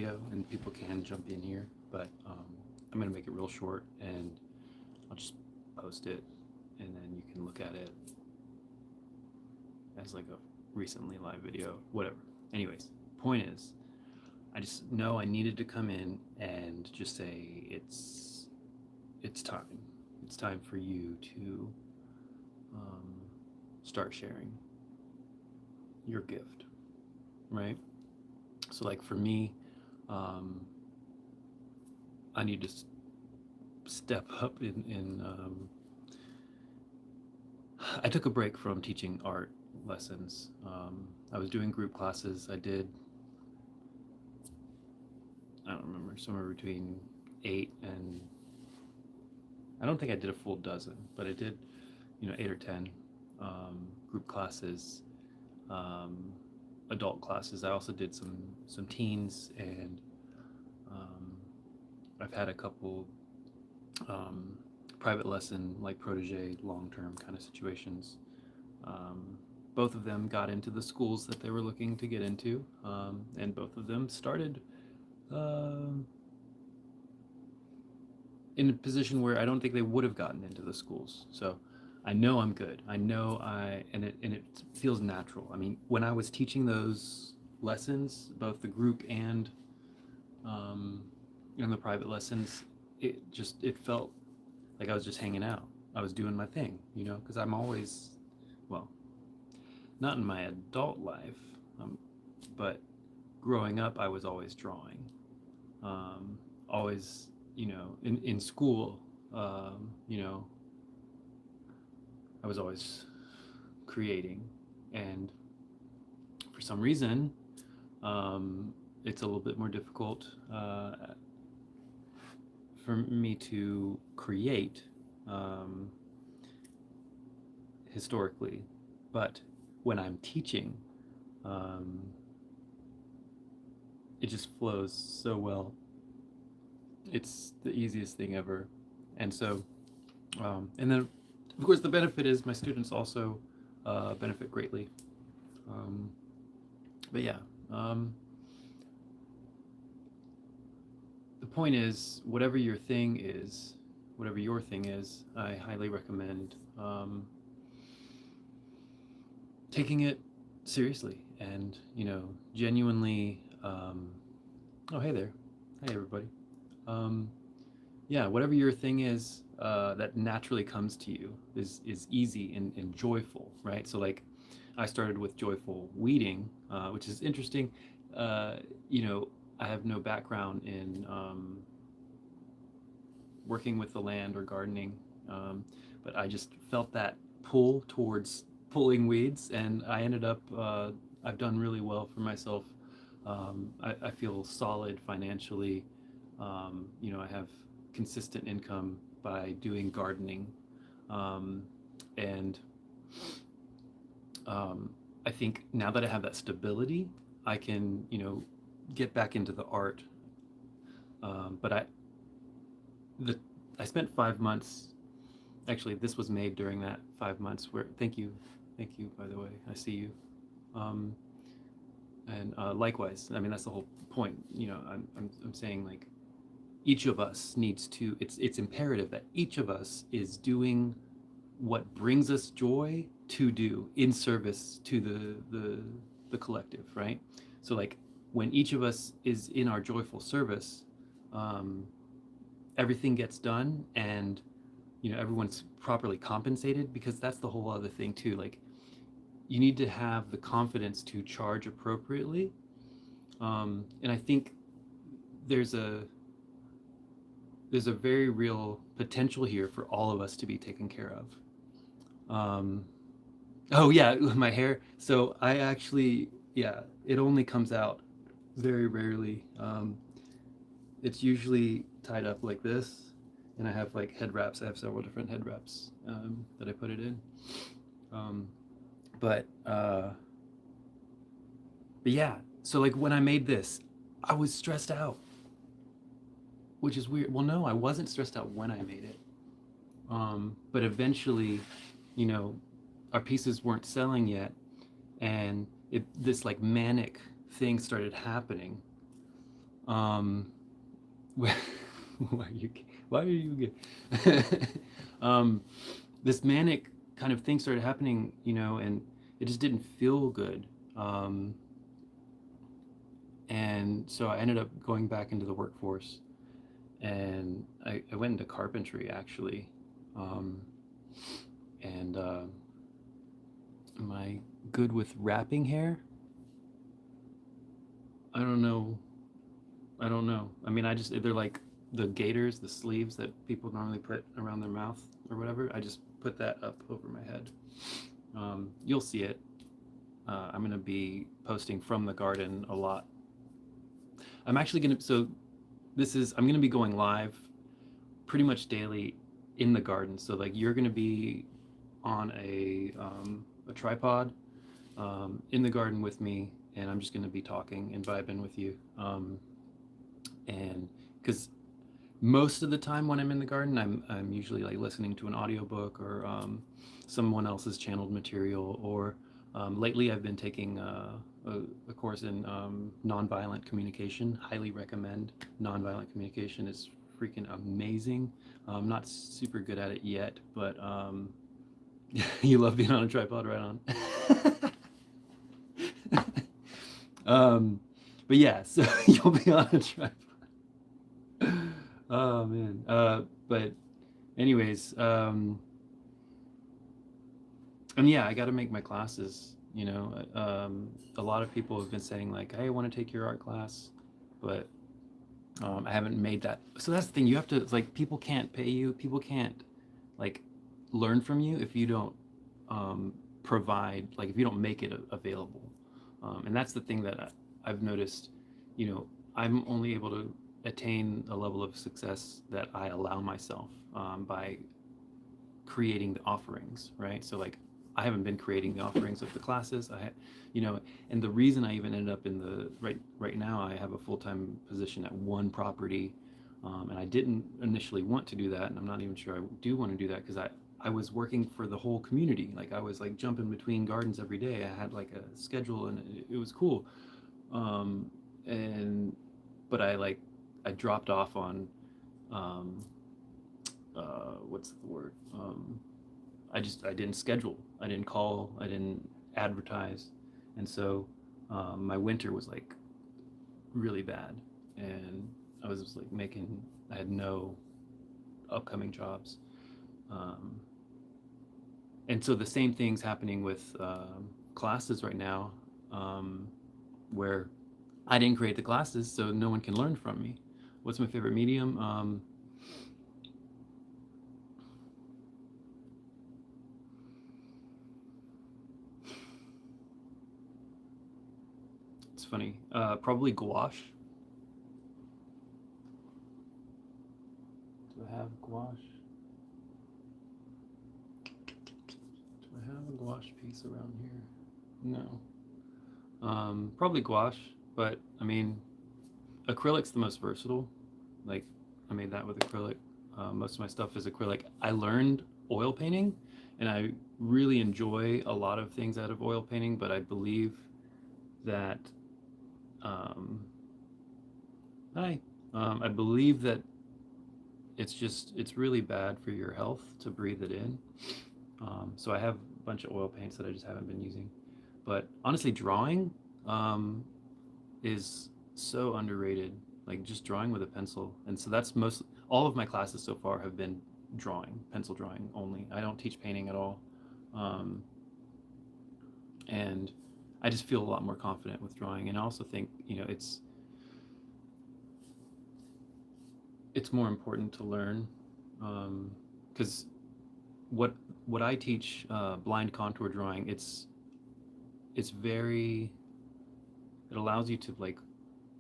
video, and people can jump in here, but I'm gonna make it real short, and I'll just post it, and then you can look at it as like a recently live video, whatever. Anyways, point is, I just know I needed to come in and just say it's time. It's time for you to start sharing your gift, right? So like for me, I need to step up in I took a break from teaching art lessons. I was doing group classes. I don't remember, somewhere between 8 and, I don't think I did a full dozen, but I did, 8 or 10 group classes, adult classes. I also did some teens, and I've had a couple private lesson, like protege, long-term kind of situations. Both of them got into the schools that they were looking to get into, and both of them started in a position where I don't think they would have gotten into the schools. So I know I'm good. I know and it feels natural. I mean, when I was teaching those lessons, both the group and the private lessons, it felt like I was just hanging out. I was doing my thing, because I'm always, well, not in my adult life, but growing up, I was always drawing. Always, in school, I was always creating. And for some reason, it's a little bit more difficult for me to create historically. But when I'm teaching, it just flows so well. It's the easiest thing ever. And so, and then, of course, the benefit is my students also benefit greatly. But yeah, the point is, whatever your thing is, I highly recommend taking it seriously and, genuinely. Oh, hey there. Hey, everybody. Yeah, whatever your thing is that naturally comes to you is easy and joyful, right? So like I started with joyful weeding, which is interesting. I have no background in working with the land or gardening, but I just felt that pull towards pulling weeds, and I ended up, I've done really well for myself. I feel solid financially. I have consistent income by doing gardening. And I think now that I have that stability, I can, get back into the art. But I spent 5 months. Actually, this was made during that 5 months. Where thank you, by the way. I see you. And likewise, I mean that's the whole point. I'm saying like each of us needs to. It's imperative that each of us is doing what brings us joy to do in service to the collective, right? So like when each of us is in our joyful service, everything gets done, and everyone's properly compensated, because that's the whole other thing too. Like you need to have the confidence to charge appropriately, and I think there's a very real potential here for all of us to be taken care of. Oh yeah, my hair. So I actually, yeah, it only comes out very rarely. It's usually tied up like this, and I have like head wraps. I have several different head wraps that I put it in. But yeah, so like when I made this, I was stressed out, which is weird. Well, no, I wasn't stressed out when I made it. But eventually, our pieces weren't selling yet, and this like manic thing started happening. Um, why are you? Why are you? um, this manic kind of thing started happening, and it just didn't feel good. Um, and so I ended up going back into the workforce, and I went into carpentry actually. Um, and am I good with wrapping hair? I don't know. I don't know. I mean, they're like the gaiters, the sleeves that people normally put around their mouth or whatever. I just put that up over my head. You'll see it. I'm going to be posting from the garden a lot. I'm actually going to, so I'm going to be going live pretty much daily in the garden. So, like, you're going to be on a tripod in the garden with me, and I'm just going to be talking and vibing with you. And because most of the time when I'm in the garden, I'm usually like listening to an audiobook or someone else's channeled material. Or lately, I've been taking a course in nonviolent communication. Highly recommend. Nonviolent communication is freaking amazing. I'm not super good at it yet, but you love being on a tripod, right on. um, but yeah, so you'll be on a tripod. Oh man. But anyways, and yeah, I got to make my classes. A lot of people have been saying like, "Hey, I want to take your art class," but I haven't made that. So that's the thing. You have to, it's like, people can't pay you. People can't like learn from you if you don't provide, like if you don't make it available. And that's the thing that I've noticed. You know, I'm only able to attain a level of success that I allow myself by creating the offerings, right? So like, I haven't been creating the offerings of the classes. And the reason I even ended up in the right now, I have a full-time position at one property, and I didn't initially want to do that, and I'm not even sure I do want to do that because I was working for the whole community. Like, I was like jumping between gardens every day. I had like a schedule, and it was cool. Um, and but I dropped off on um, what's the word? I didn't schedule. I didn't call. I didn't advertise, and so my winter was like really bad, and I was just like making. I had no upcoming jobs, um, and so the same thing's happening with classes right now, where I didn't create the classes, so no one can learn from me. What's my favorite medium? It's funny. Probably gouache. Do I have gouache? Do I have a gouache piece around here? No. Probably gouache, but I mean, acrylic's the most versatile. Like, I made that with acrylic. Most of my stuff is acrylic. I learned oil painting, and I really enjoy a lot of things out of oil painting, but I believe that um, I believe that it's really bad for your health to breathe it in. So I have a bunch of oil paints that I just haven't been using. But honestly, drawing is so underrated. Like, just drawing with a pencil, and so that's most all of my classes so far have been drawing, pencil drawing only. I don't teach painting at all, um, and I just feel a lot more confident with drawing. And I also think it's more important to learn, because what what I teach, blind contour drawing, it's very it allows you to like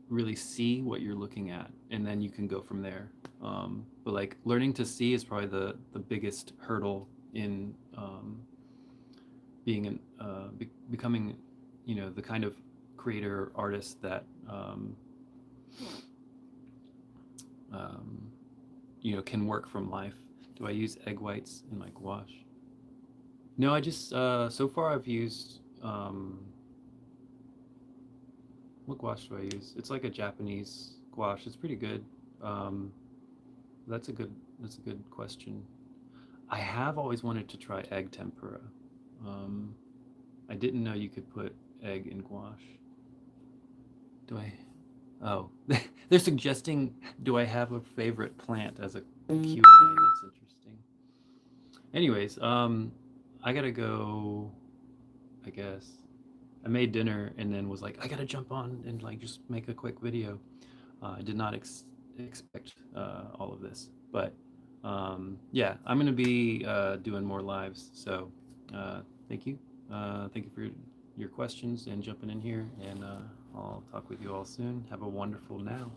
really see what you're looking at, and then you can go from there. But like, learning to see is probably the biggest hurdle in being becoming the kind of creator or artist that um, can work from life. Do I use egg whites in my gouache? No, I just so far I've used what gouache do I use? It's like a Japanese Gouache. It's pretty good. Um, that's a good question. I have always wanted to try egg tempura. Um, I didn't know you could put egg in gouache. Do I? Oh, they're suggesting, do I have a favorite plant as a Q&A? That's interesting. Anyways, I gotta go, I guess. I made dinner and then was like, I gotta jump on and like just make a quick video. I did not expect all of this, but yeah, I'm gonna be doing more lives. So uh, thank you. Thank you for your questions and jumping in here, and I'll talk with you all soon. Have a wonderful now.